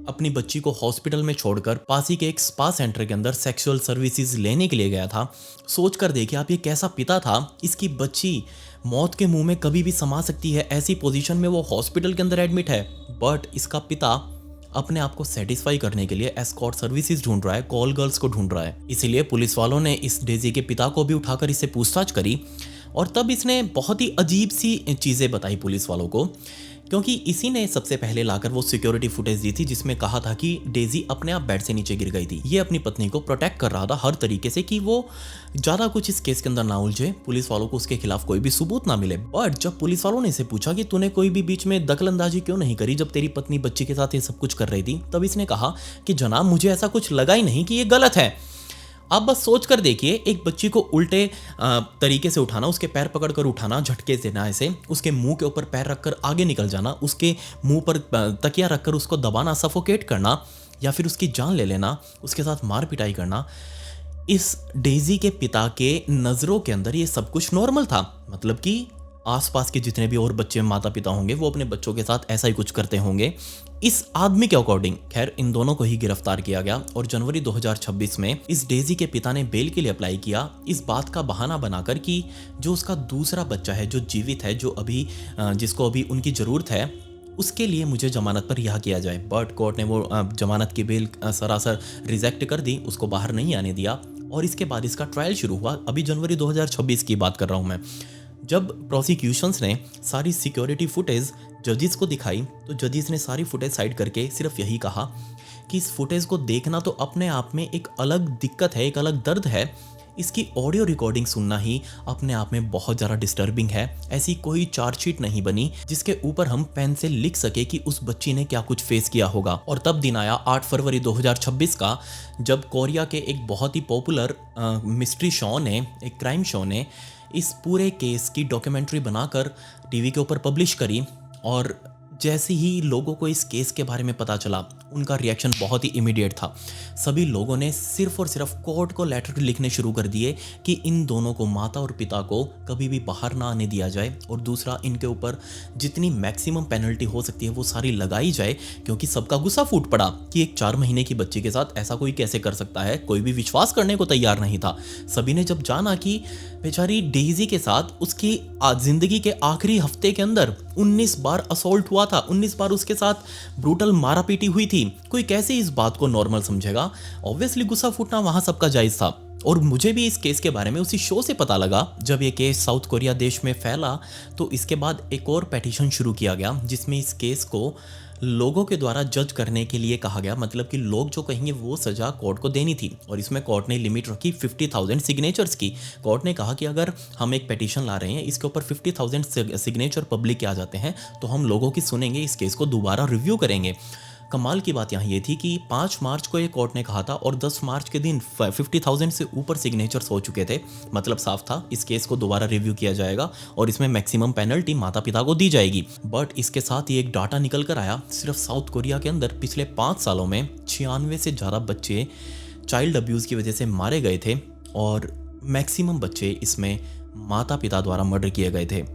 अपनी बच्ची को हॉस्पिटल में छोड़कर पास ही के एक स्पा सेंटर के अंदर सेक्सुअल सर्विसेज लेने के लिए गया था। सोच कर देखिए आप, ये कैसा पिता था। इसकी बच्ची मौत के मुंह में कभी भी समा सकती है, ऐसी पोजीशन में वो हॉस्पिटल के अंदर एडमिट है। बट इसका पिता अपने आप को सेटिस्फाई करने के लिए एस्कॉर्ट सर्विसेज ढूंढ रहा है, कॉल गर्ल्स को ढूंढ रहा है। इसीलिए पुलिस वालों ने इस डेजी के पिता को भी उठाकर इससे पूछताछ करी और तब इसने बहुत ही अजीब सी चीज़ें बताई पुलिस वालों को, क्योंकि इसी ने सबसे पहले लाकर वो सिक्योरिटी फुटेज दी थी जिसमें कहा था कि डेजी अपने आप बेड से नीचे गिर गई थी। ये अपनी पत्नी को प्रोटेक्ट कर रहा था हर तरीके से कि वो ज़्यादा कुछ इस केस के अंदर ना उलझे, पुलिस वालों को उसके खिलाफ कोई भी सबूत ना मिले। बट जब पुलिस वालों ने इसे पूछा कि तूने कोई भी बीच में दखलंदाजी क्यों नहीं करी जब तेरी पत्नी बच्ची के साथ ये सब कुछ कर रही थी, तब इसने कहा कि जनाब मुझे ऐसा कुछ लगा ही नहीं कि ये गलत है। आप बस सोच कर देखिए, एक बच्ची को उल्टे तरीके से उठाना, उसके पैर पकड़ कर उठाना झटके से ना, ऐसे उसके मुंह के ऊपर पैर रखकर आगे निकल जाना, उसके मुंह पर तकिया रखकर उसको दबाना, सफोकेट करना, या फिर उसकी जान ले लेना, उसके साथ मार पिटाई करना। इस डेजी के पिता के नज़रों के अंदर ये सब कुछ नॉर्मल था। मतलब कि आसपास के जितने भी और बच्चे माता पिता होंगे वो अपने बच्चों के साथ ऐसा ही कुछ करते होंगे। इस आदमी के अकॉर्डिंग खैर इन दोनों को ही गिरफ्तार किया गया और जनवरी 2026 में इस डेजी के पिता ने बेल के लिए अप्लाई किया, इस बात का बहाना बनाकर कि जो उसका दूसरा बच्चा है जो जीवित है, जो अभी जिसको अभी उनकी ज़रूरत है, उसके लिए मुझे जमानत पर रिहा किया जाए। बट कोर्ट ने वो जमानत की बेल सरासर रिजेक्ट कर दी, उसको बाहर नहीं आने दिया और इसके बाद इसका ट्रायल शुरू हुआ। अभी जनवरी 2026 की बात कर रहा हूँ मैं। जब प्रोसिक्यूशंस ने सारी सिक्योरिटी फुटेज जजेस को दिखाई तो जजेस ने सारी फुटेज साइड करके सिर्फ यही कहा कि इस फुटेज को देखना तो अपने आप में एक अलग दिक्कत है, एक अलग दर्द है, इसकी ऑडियो रिकॉर्डिंग सुनना ही अपने आप में बहुत ज़्यादा डिस्टर्बिंग है। ऐसी कोई चार्जशीट नहीं बनी जिसके ऊपर हम पेन से लिख सके कि उस बच्ची ने क्या कुछ फेस किया होगा। और तब दिन आया 8 फरवरी 2026 का, जब कोरिया के एक बहुत ही पॉपुलर मिस्ट्री शो ने, एक क्राइम शो ने इस पूरे केस की डॉक्यूमेंट्री बनाकर टीवी के ऊपर पब्लिश करी। और जैसे ही लोगों को इस केस के बारे में पता चला, उनका रिएक्शन बहुत ही इमीडिएट था। सभी लोगों ने सिर्फ और सिर्फ कोर्ट को लेटर लिखने शुरू कर दिए कि इन दोनों को, माता और पिता को, कभी भी बाहर ना आने दिया जाए और दूसरा इनके ऊपर जितनी मैक्सिमम पेनल्टी हो सकती है वो सारी लगाई जाए, क्योंकि सबका गुस्सा फूट पड़ा कि एक 4 महीने की बच्ची के साथ ऐसा कोई कैसे कर सकता है। कोई भी विश्वास करने को तैयार नहीं था। सभी ने जब जाना कि बेचारी डेजी के साथ उसकी जिंदगी के आखिरी हफ्ते के अंदर 19 बार असॉल्ट हुआ था, 19 बार उसके साथ ब्रूटल मारापीटी हुई थी, कोई कैसे इस बात को नॉर्मल समझेगा। ऑब्वियसली गुस्सा फूटना वहां सबका जायज था। और मुझे भी इस केस के बारे में उसी शो से पता लगा। जब ये केस साउथ कोरिया देश में फैला तो इसके बाद एक और पेटिशन शुरू किया गया जिसमें इस केस को लोगों के द्वारा जज करने के लिए कहा गया। मतलब कि लोग जो कहेंगे वो सजा कोर्ट को देनी थी। और इसमें कोर्ट ने लिमिट रखी 50,000 सिग्नेचर्स की। कोर्ट ने कहा कि अगर हम एक पेटिशन ला रहे हैं, इसके ऊपर 50,000 सिग्नेचर पब्लिक के आ जाते हैं तो हम लोगों की सुनेंगे, इस केस को दोबारा रिव्यू करेंगे। कमाल की बात यहाँ ये थी कि 5 मार्च को ये कोर्ट ने कहा था और 10 मार्च के दिन 50,000 से ऊपर सिग्नेचर्स हो चुके थे। मतलब साफ था इस केस को दोबारा रिव्यू किया जाएगा और इसमें मैक्सिमम पेनल्टी माता पिता को दी जाएगी। बट इसके साथ ही एक डाटा निकल कर आया, सिर्फ साउथ कोरिया के अंदर पिछले 5 सालों में 96 से ज़्यादा बच्चे चाइल्ड अब्यूज़ की वजह से मारे गए थे और मैक्सिमम बच्चे इसमें माता पिता द्वारा मर्डर किए गए थे।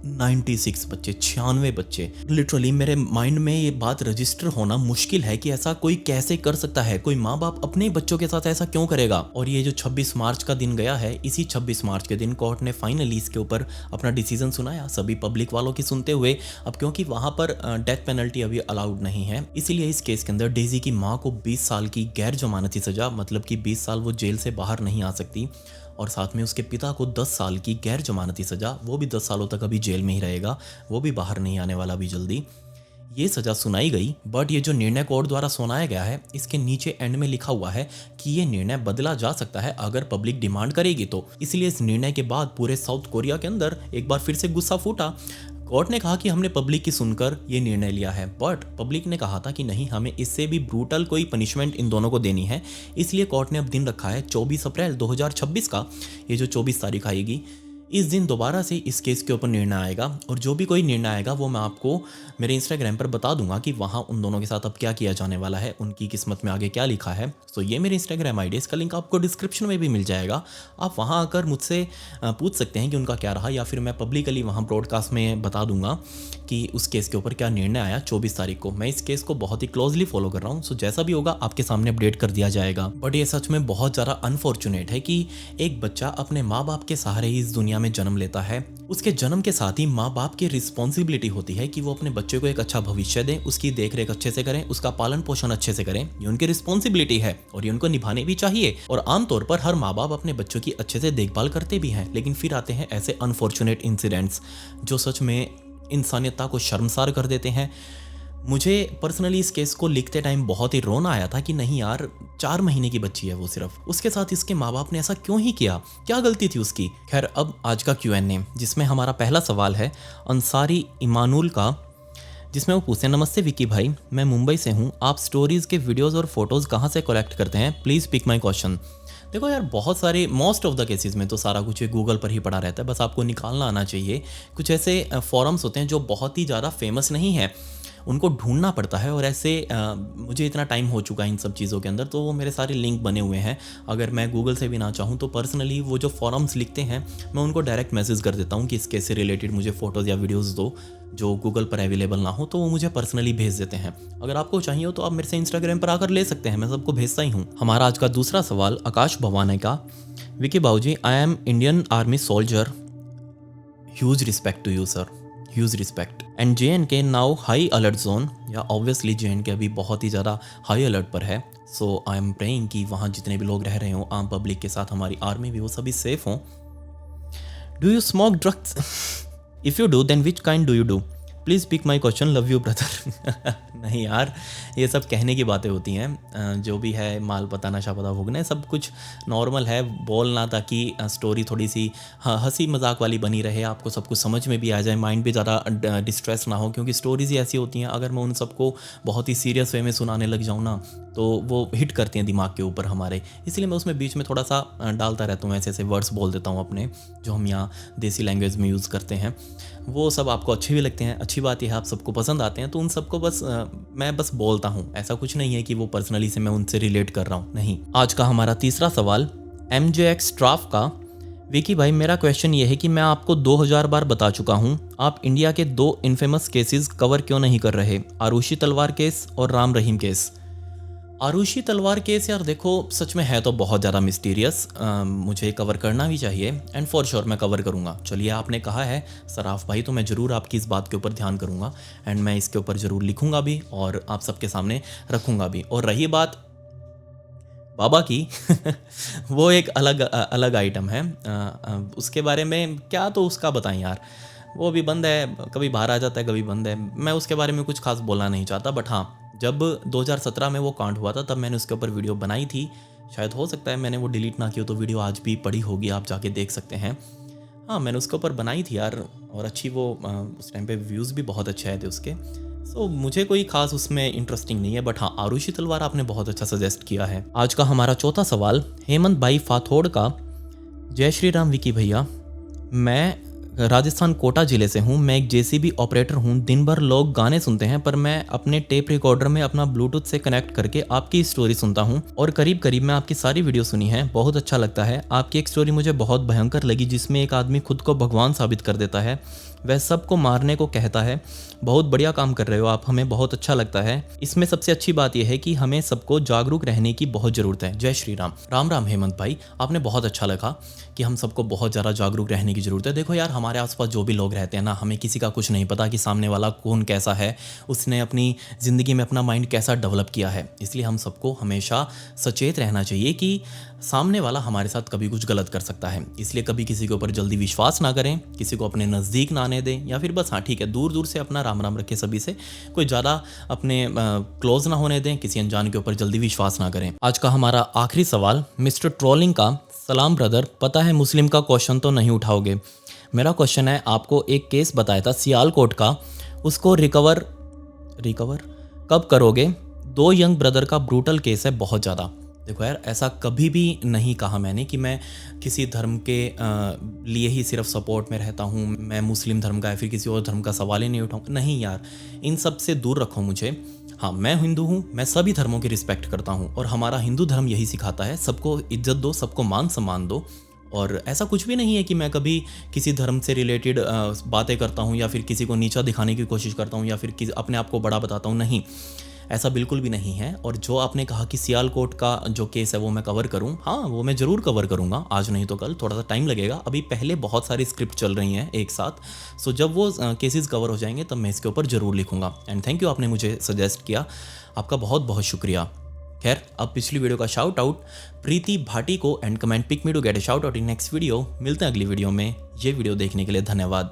96 बच्चे, 96 बच्चे। लिटरली मेरे माइंड में ये बात रजिस्टर होना मुश्किल है कि ऐसा कोई कैसे कर सकता है। कोई माँ बाप अपने बच्चों के साथ ऐसा क्यों करेगा। और ये जो 26 मार्च का दिन गया है, इसी 26 मार्च के दिन कोर्ट ने फाइनली इसके ऊपर अपना डिसीजन सुनाया, सभी पब्लिक वालों की सुनते हुए। अब क्योंकि वहाँ पर डेथ पेनल्टी अभी अलाउड नहीं है, इसीलिए इस केस के अंदर डेजी की माँ को 20 साल की गैर जमानती सजा, मतलब कि 20 साल वो जेल से बाहर नहीं आ सकती, और साथ में उसके पिता को 10 साल की गैर जमानती सजा, वो भी 10 सालों तक अभी जेल में ही रहेगा, वो भी बाहर नहीं आने वाला अभी जल्दी। ये सज़ा सुनाई गई। बट ये जो निर्णय कोर्ट द्वारा सुनाया गया है, इसके नीचे एंड में लिखा हुआ है कि ये निर्णय बदला जा सकता है अगर पब्लिक डिमांड करेगी तो। इसलिए इस निर्णय के बाद पूरे साउथ कोरिया के अंदर एक बार फिर से गुस्सा फूटा। कोर्ट ने कहा कि हमने पब्लिक की सुनकर ये निर्णय लिया है, बट पब्लिक ने कहा था कि नहीं, हमें इससे भी ब्रूटल कोई पनिशमेंट इन दोनों को देनी है। इसलिए कोर्ट ने अब दिन रखा है 24 अप्रैल 2026 का। ये जो 24 तारीख आएगी, इस दिन दोबारा से इस केस के ऊपर निर्णय आएगा। और जो भी कोई निर्णय आएगा वो मैं आपको मेरे इंस्टाग्राम पर बता दूंगा कि वहाँ उन दोनों के साथ अब क्या किया जाने वाला है, उनकी किस्मत में आगे क्या लिखा है। तो ये मेरे इंस्टाग्राम आईडी, इसका लिंक आपको डिस्क्रिप्शन में भी मिल जाएगा। आप वहाँ आकर मुझसे पूछ सकते हैं कि उनका क्या रहा, या फिर मैं पब्लिकली वहाँ ब्रॉडकास्ट में बता दूंगा कि उस केस के ऊपर क्या निर्णय आया 24 तारीख को। मैं इस केस को बहुत ही क्लोजली फॉलो कर रहा हूँ, सो जैसा भी होगा आपके सामने अपडेट कर दिया जाएगा। बट ये सच में बहुत ज़्यादा अनफॉर्चुनेट है कि एक बच्चा अपने माँ बाप के सहारे ही इस दुनिया में जन्म लेता है। उसके जन्म के साथ ही माँ बाप की रिस्पॉन्सिबिलिटी होती है कि वो अपने बच्चे को एक अच्छा भविष्य दें, उसकी देखरेख अच्छे से करें, उसका पालन पोषण अच्छे से करें। ये उनकी रिस्पॉन्सिबिलिटी है और ये उनको निभाने भी चाहिए। और आमतौर पर हर माँ बाप अपने बच्चों की अच्छे से देखभाल करते भी हैं, लेकिन फिर आते हैं ऐसे अनफॉर्चुनेट इंसिडेंट्स जो सच में इंसानियता को शर्मसार कर देते हैं। मुझे पर्सनली इस केस को लिखते टाइम बहुत ही रोना आया था कि नहीं यार, 4 महीने की बच्ची है वो, सिर्फ उसके साथ इसके माँ बाप ने ऐसा क्यों ही किया, क्या गलती थी उसकी। खैर, अब आज का Q&A, जिसमें हमारा पहला सवाल है अंसारी इमानुल का, जिसमें वो पूछते हैं, नमस्ते विकी भाई, मैं मुंबई से हूँ, आप स्टोरीज़ के वीडियोज़ और फोटोज़ कहाँ से कलेक्ट करते हैं, प्लीज़ पिक माई क्वेश्चन। देखो यार, बहुत सारे मोस्ट ऑफ द केसेस में तो सारा कुछ गूगल पर ही पड़ा रहता है, बस आपको निकालना आना चाहिए। कुछ ऐसे फॉरम्स होते हैं जो बहुत ही ज़्यादा फेमस नहीं है, उनको ढूंढना पड़ता है। और ऐसे मुझे इतना टाइम हो चुका है इन सब चीज़ों के अंदर, तो वो मेरे सारे लिंक बने हुए हैं। अगर मैं गूगल से भी ना चाहूँ तो पर्सनली वो जो फॉरम्स लिखते हैं, मैं उनको डायरेक्ट मैसेज कर देता हूँ कि इस केस से रिलेटेड मुझे फ़ोटोज़ या वीडियोज़ दो, जो गूगल पर अवेलेबल ना हो, तो वो मुझे पर्सनली भेज देते हैं। अगर आपको चाहिए हो तो आप मेरे से इंस्टाग्राम पर आकर ले सकते हैं, मैं सबको भेजता ही हूँ। हमारा आज का दूसरा सवाल आकाश भवाने का। Vicky Babuji, I am Indian army soldier, huge respect to you sir, huge respect. And JNK now high alert zone, या ऑब्वियसली JNK अभी बहुत ही ज़्यादा हाई अलर्ट पर है। सो आई एम प्रेइंग कि वहाँ जितने भी लोग रह रहे हों, आम पब्लिक के साथ हमारी आर्मी भी, वो सभी सेफ हों। Do you smoke drugs? If you do then which kind do you do? Please pick my question, love you brother. नहीं यार, ये सब कहने की बातें होती हैं। जो भी है, माल पता नशा पता भोगना, सब कुछ नॉर्मल है बोलना, ताकि स्टोरी थोड़ी सी हंसी मजाक वाली बनी रहे, आपको सब कुछ समझ में भी आ जाए, माइंड भी ज़्यादा डिस्ट्रेस ना हो, क्योंकि स्टोरीज़ ही ऐसी होती हैं, अगर मैं उन सबको बहुत ही सीरियस वे में सुनाने लग जाऊँ ना, तो वो हिट करती हैं दिमाग के ऊपर हमारे। इसलिए मैं उसमें बीच में थोड़ा सा डालता रहता हूँ, ऐसे ऐसे वर्ड्स बोल देता हूँ अपने, जो हम यहाँ देसी लैंग्वेज में यूज़ करते हैं। वो सब आपको अच्छे भी लगते हैं, अच्छी बात यह है आप सबको पसंद आते हैं, तो उन सबको बस मैं बस बोलता हूँ। ऐसा कुछ नहीं है कि वो पर्सनली से मैं उनसे रिलेट कर रहा हूँ, नहीं। आज का हमारा तीसरा सवाल MJX ट्राफ का। विकी भाई, मेरा क्वेश्चन ये है कि मैं आपको 2000 बार बता चुका हूँ, आप इंडिया के 2 इनफेमस केसेस कवर क्यों नहीं कर रहे, आरुषि तलवार केस और राम रहीम केस। आरुषि तलवार केस यार देखो, सच में है तो बहुत ज़्यादा मिस्टीरियस, मुझे कवर करना भी चाहिए, एंड फॉर श्योर मैं कवर करूँगा। चलिए, आपने कहा है सराफ भाई, तो मैं ज़रूर आपकी इस बात के ऊपर ध्यान करूँगा, एंड मैं इसके ऊपर ज़रूर लिखूँगा भी और आप सबके सामने रखूँगा भी। और रही बात बाबा की वो एक अलग आइटम है। उसके बारे में क्या तो उसका बताएं यार, वो भी बंद है, कभी बाहर आ जाता है, कभी बंद है। मैं उसके बारे में कुछ खास बोलना नहीं चाहता, बट हाँ, जब 2017 में वो कांड हुआ था, तब मैंने उसके ऊपर वीडियो बनाई थी। शायद हो सकता है मैंने वो डिलीट ना की हो, तो वीडियो आज भी पड़ी होगी, आप जाके देख सकते हैं। हाँ, मैंने उसके ऊपर बनाई थी यार, और अच्छी वो उस टाइम पे व्यूज़ भी बहुत अच्छे आए थे उसके। सो मुझे कोई खास उसमें इंटरेस्टिंग नहीं है, बट हाँ, आरुषि तलवार आपने बहुत अच्छा सजेस्ट किया है। आज का हमारा चौथा सवाल हेमंत भाई फाथोड़ का। जय श्री राम विकी भैया, मैं राजस्थान कोटा ज़िले से हूँ। मैं एक JCB ऑपरेटर हूँ। दिन भर लोग गाने सुनते हैं, पर मैं अपने टेप रिकॉर्डर में अपना ब्लूटूथ से कनेक्ट करके आपकी स्टोरी सुनता हूँ, और करीब करीब मैं आपकी सारी वीडियो सुनी है, बहुत अच्छा लगता है। आपकी एक स्टोरी मुझे बहुत भयंकर लगी, जिसमें एक आदमी खुद को भगवान साबित कर देता है, वह सबको मारने को कहता है। बहुत बढ़िया काम कर रहे हो आप, हमें बहुत अच्छा लगता है। इसमें सबसे अच्छी बात यह है कि हमें सबको जागरूक रहने की बहुत ज़रूरत है। जय श्री राम। राम राम हेमंत भाई, आपने बहुत अच्छा लगा कि हम सबको बहुत ज़्यादा जागरूक रहने की ज़रूरत है। देखो यार, हमारे आसपास जो भी लोग रहते हैं ना, हमें किसी का कुछ नहीं पता कि सामने वाला कौन कैसा है, उसने अपनी ज़िंदगी में अपना माइंड कैसा डेवलप किया है। इसलिए हम सबको हमेशा सचेत रहना चाहिए कि सामने वाला हमारे साथ कभी कुछ गलत कर सकता है। इसलिए कभी किसी के ऊपर जल्दी विश्वास ना करें, किसी को अपने नज़दीक ना आने दें, या फिर बस हाँ ठीक है, दूर दूर से अपना राम राम रखें सभी से, कोई ज़्यादा अपने क्लोज ना होने दें, किसी अनजान के ऊपर जल्दी विश्वास ना करें। आज का हमारा आखिरी सवाल मिस्टर ट्रोलिंग का। सलाम ब्रदर, पता है मुस्लिम का क्वेश्चन तो नहीं उठाओगे। मेरा क्वेश्चन है, आपको एक केस बताया था सियालकोट का, उसको रिकवर कब करोगे? 2 यंग ब्रदर का ब्रूटल केस है बहुत ज़्यादा। देखो यार, ऐसा कभी भी नहीं कहा मैंने कि मैं किसी धर्म के लिए ही सिर्फ सपोर्ट में रहता हूँ, मैं मुस्लिम धर्म का या फिर किसी और धर्म का सवाल ही नहीं उठाऊँ। नहीं यार, इन सब से दूर रखो मुझे। हाँ, मैं हिंदू हूँ, मैं सभी धर्मों की रिस्पेक्ट करता हूँ, और हमारा हिंदू धर्म यही सिखाता है, सबको इज्जत दो, सबको मान सम्मान दो। और ऐसा कुछ भी नहीं है कि मैं कभी किसी धर्म से रिलेटेड बातें करता हूँ, या फिर किसी को नीचा दिखाने की कोशिश करता हूँ, या फिर अपने आप को बड़ा बताता हूँ। नहीं, ऐसा बिल्कुल भी नहीं है। और जो आपने कहा कि सियालकोट का जो केस है वो मैं कवर करूं, हाँ वो मैं ज़रूर कवर करूंगा, आज नहीं तो कल, थोड़ा सा टाइम लगेगा। अभी पहले बहुत सारी स्क्रिप्ट चल रही हैं एक साथ, सो जब वो केसेस कवर हो जाएंगे तब मैं इसके ऊपर ज़रूर लिखूंगा। एंड थैंक यू, आपने मुझे सजेस्ट किया, आपका बहुत बहुत शुक्रिया। खैर, अब पिछली वीडियो का शाउट आउट प्रीति भाटी को, and comment pick me to get a shout out in next video. मिलते हैं अगली वीडियो में। ये वीडियो देखने के लिए धन्यवाद।